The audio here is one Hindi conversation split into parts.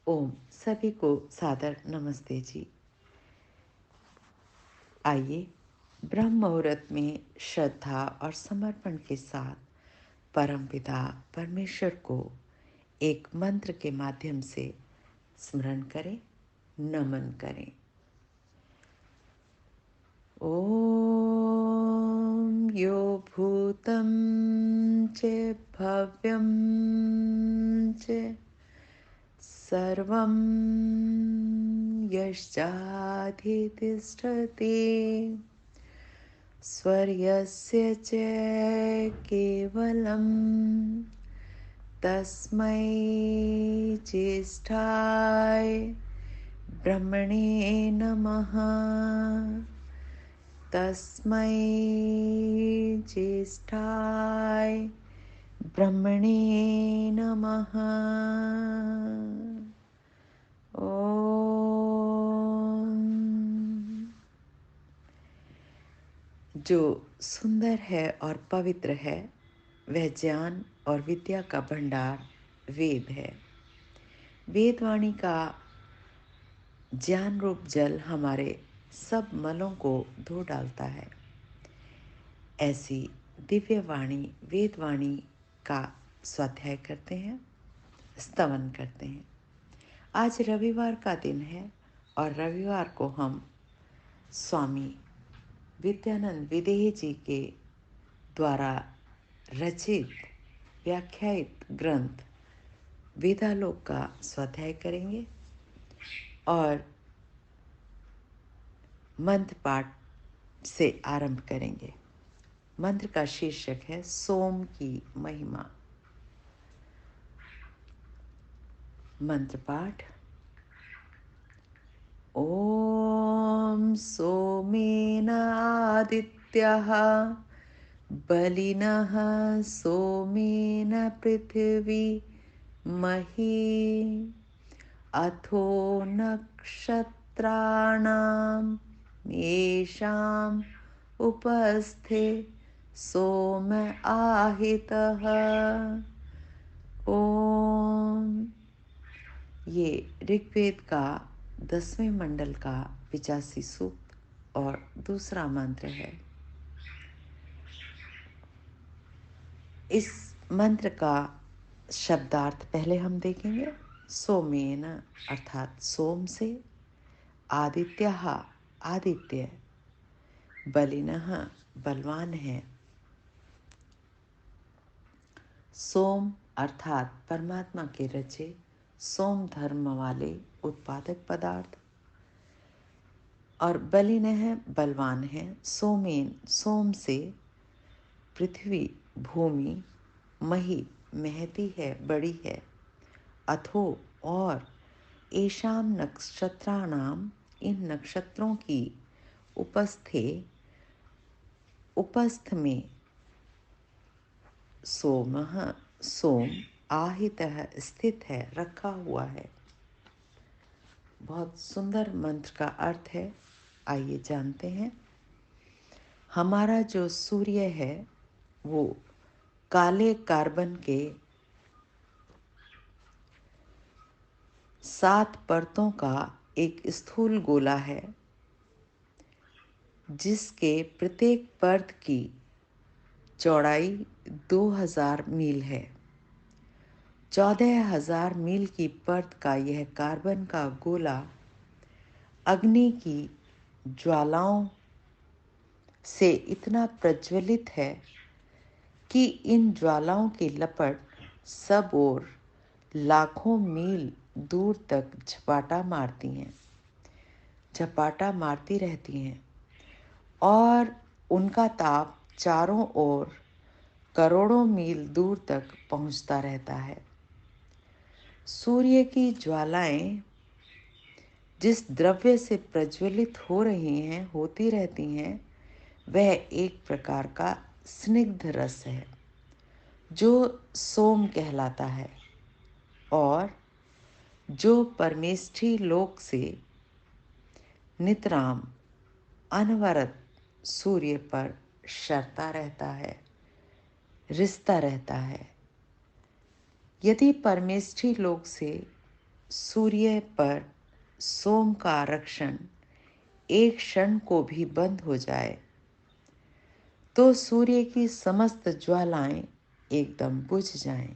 ओम सभी को सादर नमस्ते जी। आइए ब्रह्म मुहूर्त में श्रद्धा और समर्पण के साथ परमपिता परमेश्वर को एक मंत्र के माध्यम से स्मरण करें, नमन करें। ओम यो भूतं च भव्यं च सर्वं यश्चाधितिष्ठति स्वर्यस्य च केवलं तस्मै ज्येष्ठाय ब्रह्मणे नमः। तस्मै ज्येष्ठाय ब्रह्मणे नमः। ओम। जो सुंदर है और पवित्र है वह ज्ञान और विद्या का भंडार वेद है। वेदवाणी का ज्ञान रूप जल हमारे सब मलों को धो डालता है। ऐसी दिव्य वाणी वेदवाणी का स्वाध्याय करते हैं, स्तवन करते हैं। आज रविवार का दिन है और रविवार को हम स्वामी विद्यानंद विदेही जी के द्वारा रचित व्याख्यायित ग्रंथ वेदालोक का स्वाध्याय करेंगे और मंत्र पाठ से आरंभ करेंगे। मंत्र का शीर्षक है सोम की महिमा। मंत्र पाठ। ओम सोमेन आदित्यः बलिनः सोमेन पृथिवी मही अथो नक्षत्राणां येषाम् उपस्थे सोम आहितः। ओम। ये ऋग्वेद का 10वें मंडल का 85 सूक्त और दूसरा मंत्र है। इस मंत्र का शब्दार्थ पहले हम देखेंगे। सोमेन अर्थात सोम से, आदित्यः आदित्य, बलिनः बलवान है, सोम अर्थात परमात्मा के रचे सोम धर्म वाले उत्पादक पदार्थ, और बलिनः बलवान है। सोमेन सोम से, पृथ्वी भूमि, मही महती है बड़ी है, अथो और, एषाम नक्षत्राणाम इन नक्षत्रों की, उपस्थ में, सोमः सोम, आहितः स्थित है रखा हुआ है। बहुत सुंदर मंत्र का अर्थ है। आइए जानते हैं। हमारा जो सूर्य है वो काले कार्बन के 7 परतों का एक स्थूल गोला है जिसके प्रत्येक परत की चौड़ाई 2000 मील है। 14,000 मील की परत का यह कार्बन का गोला अग्नि की ज्वालाओं से इतना प्रज्वलित है कि इन ज्वालाओं की लपट सब ओर लाखों मील दूर तक झपाटा मारती रहती हैं और उनका ताप चारों ओर करोड़ों मील दूर तक पहुंचता रहता है। सूर्य की ज्वालाएं जिस द्रव्य से प्रज्वलित होती रहती हैं, वह एक प्रकार का स्निग्ध रस है जो सोम कहलाता है और जो परमेष्ठी लोक से नितराम अनवरत सूर्य पर शरता रहता है, रिसता रहता है। यदि परमेष्ठी लोक से सूर्य पर सोम का आरक्षण एक क्षण को भी बंद हो जाए तो सूर्य की समस्त ज्वालाएं एकदम बुझ जाएं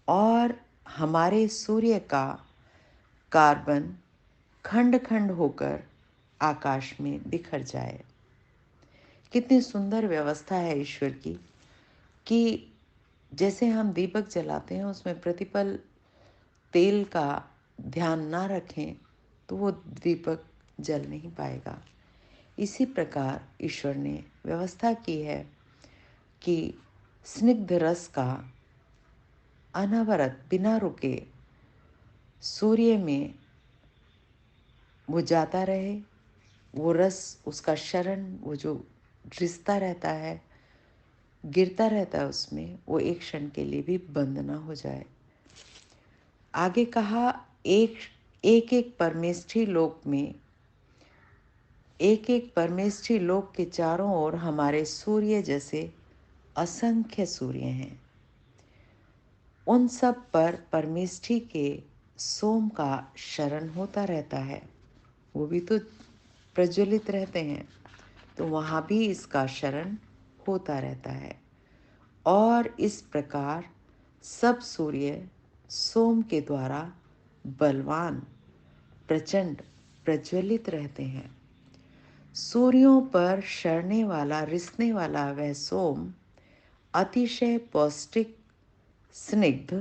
और हमारे सूर्य का कार्बन खंड खंड होकर आकाश में बिखर जाए। कितनी सुंदर व्यवस्था है ईश्वर की कि जैसे हम दीपक जलाते हैं उसमें प्रतिपल तेल का ध्यान ना रखें तो वो दीपक जल नहीं पाएगा। इसी प्रकार ईश्वर ने व्यवस्था की है कि स्निग्ध रस का अनवरत बिना रुके सूर्य में वो जाता रहे, वो रस, उसका शरण, वो जो रिश्ता रहता है, गिरता रहता है उसमें, वो एक क्षण के लिए भी बंद ना हो जाए। आगे कहा, एक एक परमेष्ठी लोक में, एक एक परमेष्ठी लोक के चारों ओर हमारे सूर्य जैसे असंख्य सूर्य हैं। उन सब पर परमेष्ठी के सोम का शरण होता रहता है, वो भी तो प्रज्वलित रहते हैं, तो वहाँ भी इसका शरण होता रहता है। और इस प्रकार सब सूर्य सोम के द्वारा बलवान, प्रचंड, प्रज्वलित रहते हैं। सूर्यों पर शरणे वाला, रिसने वाला वह सोम अतिशय पौष्टिक, स्निग्ध,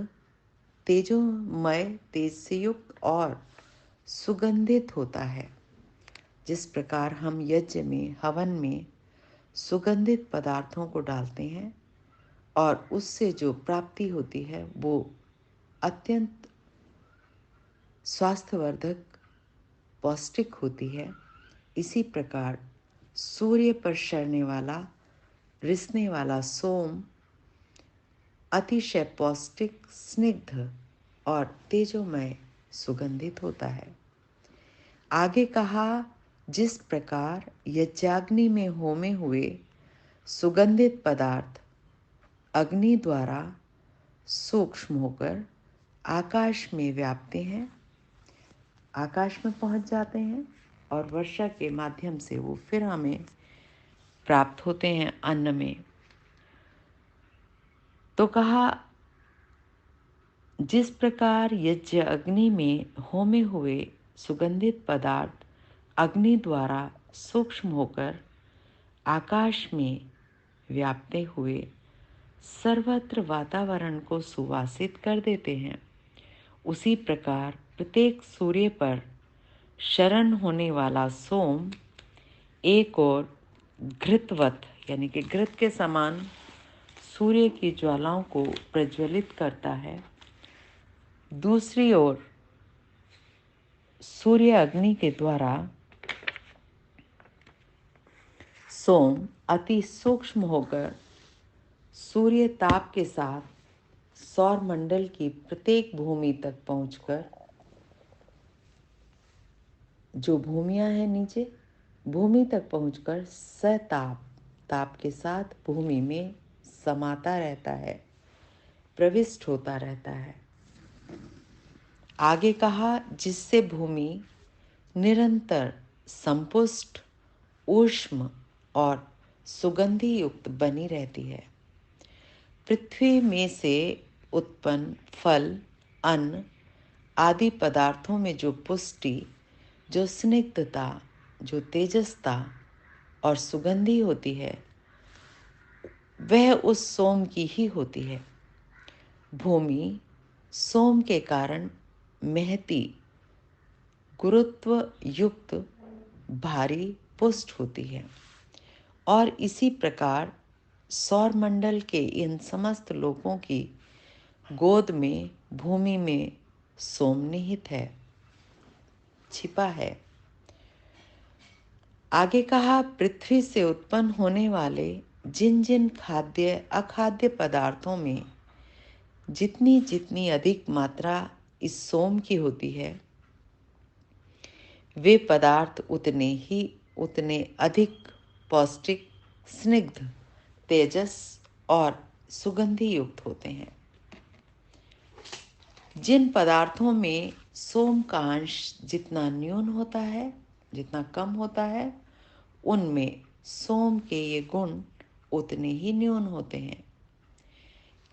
तेजोमय, तेज से युक्त और सुगंधित होता है। जिस प्रकार हम यज्ञ में, हवन में सुगंधित पदार्थों को डालते हैं और उससे जो प्राप्ति होती है वो अत्यंत स्वास्थ्यवर्धक, पौष्टिक होती है, इसी प्रकार सूर्य पर शरणे वाला, रिसने वाला सोम अतिशय पौष्टिक, स्निग्ध और तेजोमय, सुगंधित होता है। आगे कहा, जिस प्रकार यज्ञाग्नि में होमे हुए सुगंधित पदार्थ अग्नि द्वारा सूक्ष्म होकर आकाश में व्यापते हैं, आकाश में पहुंच जाते हैं और वर्षा के माध्यम से वो फिर हमें प्राप्त होते हैं अन्न में। तो कहा, जिस प्रकार यज्ञ अग्नि में होमे हुए सुगंधित पदार्थ अग्नि द्वारा सूक्ष्म होकर आकाश में व्यापते हुए सर्वत्र वातावरण को सुवासित कर देते हैं, उसी प्रकार प्रत्येक सूर्य पर शरण होने वाला सोम एक और घृतवत, यानी कि घृत के समान सूर्य की ज्वालाओं को प्रज्वलित करता है, दूसरी ओर सूर्य अग्नि के द्वारा सोम अति सूक्ष्म होकर सूर्य ताप के साथ सौर मंडल की प्रत्येक भूमि तक पहुंचकर, जो भूमियां हैं नीचे, भूमि तक पहुंचकर सताप, ताप के साथ भूमि में समाता रहता है, प्रविष्ट होता रहता है। आगे कहा, जिससे भूमि निरंतर संपुष्ट, ऊष्म और सुगंधि युक्त बनी रहती है। पृथ्वी में से उत्पन्न फल, अन्न आदि पदार्थों में जो पुष्टि, जो स्निग्धता, जो तेजस्ता और सुगंधि होती है, वह उस सोम की ही होती है। भूमि सोम के कारण महती, गुरुत्व युक्त, भारी, पुष्ट होती है। और इसी प्रकार सौर मंडल के इन समस्त लोकों की गोद में, भूमि में सोम निहित है, छिपा है। आगे कहा, पृथ्वी से उत्पन्न होने वाले जिन जिन खाद्य अखाद्य पदार्थों में जितनी जितनी अधिक मात्रा इस सोम की होती है, वे पदार्थ उतने अधिक पौष्टिक, स्निग्ध, तेजस और सुगंधि युक्त होते हैं। जिन पदार्थों में सोम का अंश जितना न्यून होता है, जितना कम होता है, उनमें सोम के ये गुण उतने ही न्यून होते हैं।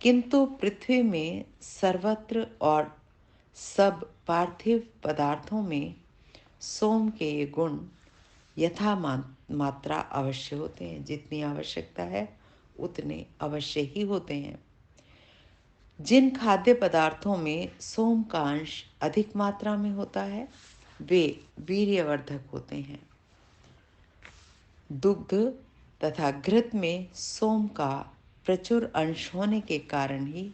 किंतु पृथ्वी में सर्वत्र और सब पार्थिव पदार्थों में सोम के ये गुण यथा मात्रा अवश्य होते हैं। जितनी आवश्यकता है उतने अवश्य ही होते हैं। जिन खाद्य पदार्थों में सोम का अंश अधिक मात्रा में होता है वे वीर्यवर्धक होते हैं। दुग्ध तथा घृत में सोम का प्रचुर अंश होने के कारण ही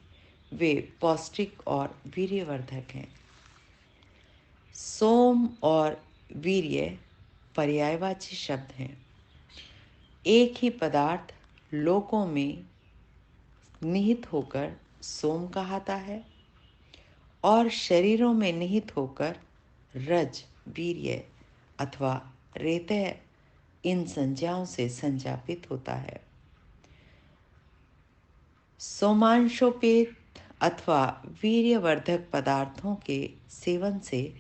वे पौष्टिक और वीर्यवर्धक हैं। सोम और वीर्य पर्यायवाची शब्द हैं। एक ही पदार्थ लोकों में निहित होकर सोम कहाता है और शरीरों में निहित होकर रज, वीर्य अथवा रेतः इन संज्ञाओं से संज्ञापित होता है। सोमांशोपेत अथवा वीर्यवर्धक पदार्थों के सेवन से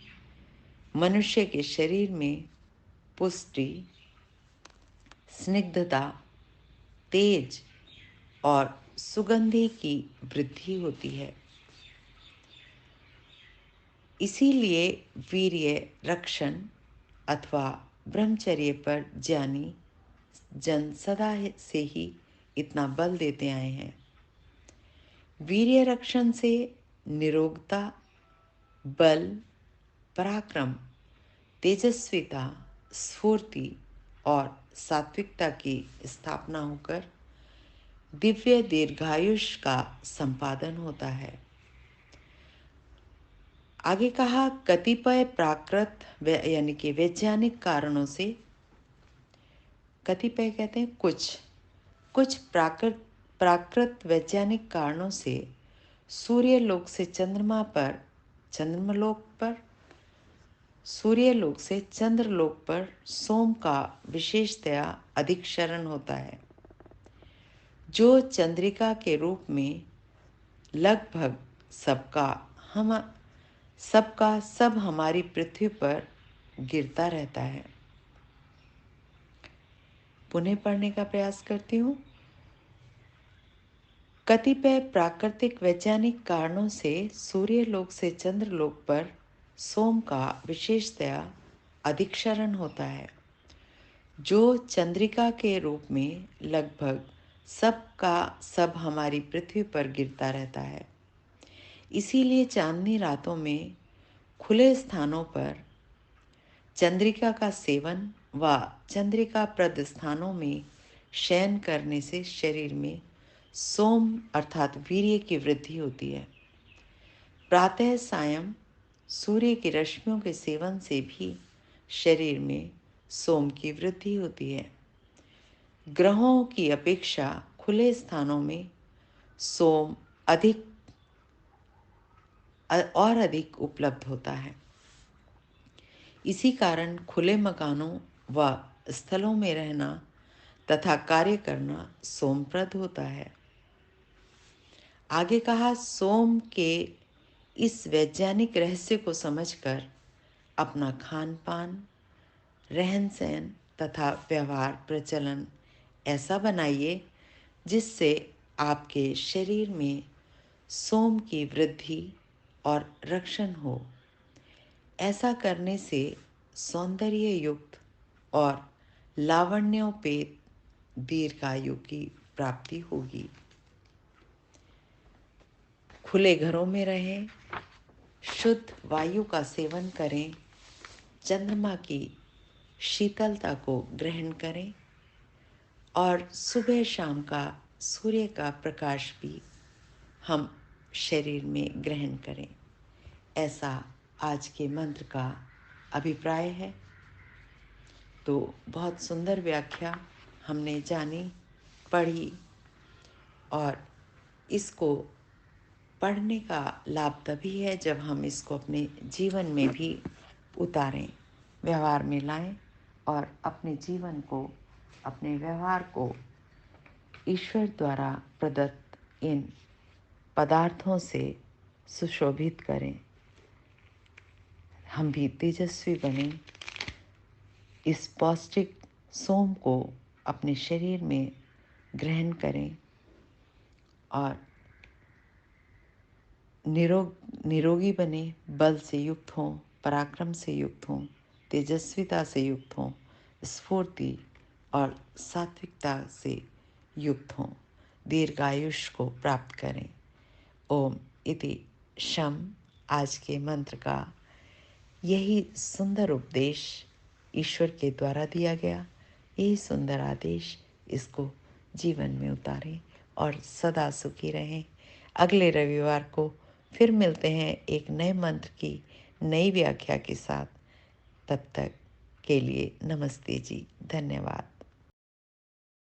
मनुष्य के शरीर में पुष्टि, स्निग्धता, तेज और सुगंधि की वृद्धि होती है। इसीलिए वीर्य रक्षण अथवा ब्रह्मचर्य पर ज्ञानी जन सदा से ही इतना बल देते आए हैं। वीर्य रक्षण से निरोगता, बल, पराक्रम, तेजस्विता, स्फूर्ति और सात्विकता की स्थापना होकर दिव्य दीर्घायुष का संपादन होता है। आगे कहा, कतिपय प्राकृत यानी कि वैज्ञानिक कारणों से, कतिपय कहते हैं कुछ प्राकृत वैज्ञानिक कारणों से सूर्यलोक से चंद्रलोक पर सोम का विशेषतया अधिक्षरण होता है, जो चंद्रिका के रूप में लगभग सबका सब हमारी पृथ्वी पर गिरता रहता है। पुनः पढ़ने का प्रयास करती हूँ। कतिपय प्राकृतिक वैज्ञानिक कारणों से सूर्यलोक से चंद्रलोक पर सोम का विशेषतया अधिक्षरण होता है, जो चंद्रिका के रूप में लगभग सबका सब हमारी पृथ्वी पर गिरता रहता है। इसीलिए चांदनी रातों में खुले स्थानों पर चंद्रिका का सेवन व चंद्रिका प्रद स्थानों में शयन करने से शरीर में सोम अर्थात वीर्य की वृद्धि होती है। प्रातः सायं सूर्य की रश्मियों के सेवन से भी शरीर में सोम की वृद्धि होती है। ग्रहों की अपेक्षा खुले स्थानों में सोम अधिक उपलब्ध होता है। इसी कारण खुले मकानों व स्थलों में रहना तथा कार्य करना सोमप्रद होता है। आगे कहा, सोम के इस वैज्ञानिक रहस्य को समझकर अपना खान पान, रहन सहन तथा व्यवहार प्रचलन ऐसा बनाइए जिससे आपके शरीर में सोम की वृद्धि और रक्षण हो। ऐसा करने से सौंदर्य युक्त और लावण्योपेत दीर्घायु की प्राप्ति होगी। खुले घरों में रहें, शुद्ध वायु का सेवन करें, चंद्रमा की शीतलता को ग्रहण करें और सुबह शाम का सूर्य का प्रकाश भी हम शरीर में ग्रहण करें। ऐसा आज के मंत्र का अभिप्राय है। तो बहुत सुंदर व्याख्या हमने जानी, पढ़ी और इसको पढ़ने का लाभ तभी है जब हम इसको अपने जीवन में भी उतारें, व्यवहार में लाएं और अपने जीवन को, अपने व्यवहार को ईश्वर द्वारा प्रदत्त इन पदार्थों से सुशोभित करें। हम भी तेजस्वी बने, इस पौष्टिक सोम को अपने शरीर में ग्रहण करें और निरोगी बने, बल से युक्त हों, पराक्रम से युक्त हों, तेजस्विता से युक्त हों, स्फूर्ति और सात्विकता से युक्त हों, दीर्घायुष को प्राप्त करें। ओम इति शम। आज के मंत्र का यही सुंदर उपदेश ईश्वर के द्वारा दिया गया, यही सुंदर आदेश, इसको जीवन में उतारें और सदा सुखी रहें। अगले रविवार को फिर मिलते हैं एक नए मंत्र की नई व्याख्या के साथ। तब तक के लिए नमस्ते जी, धन्यवाद।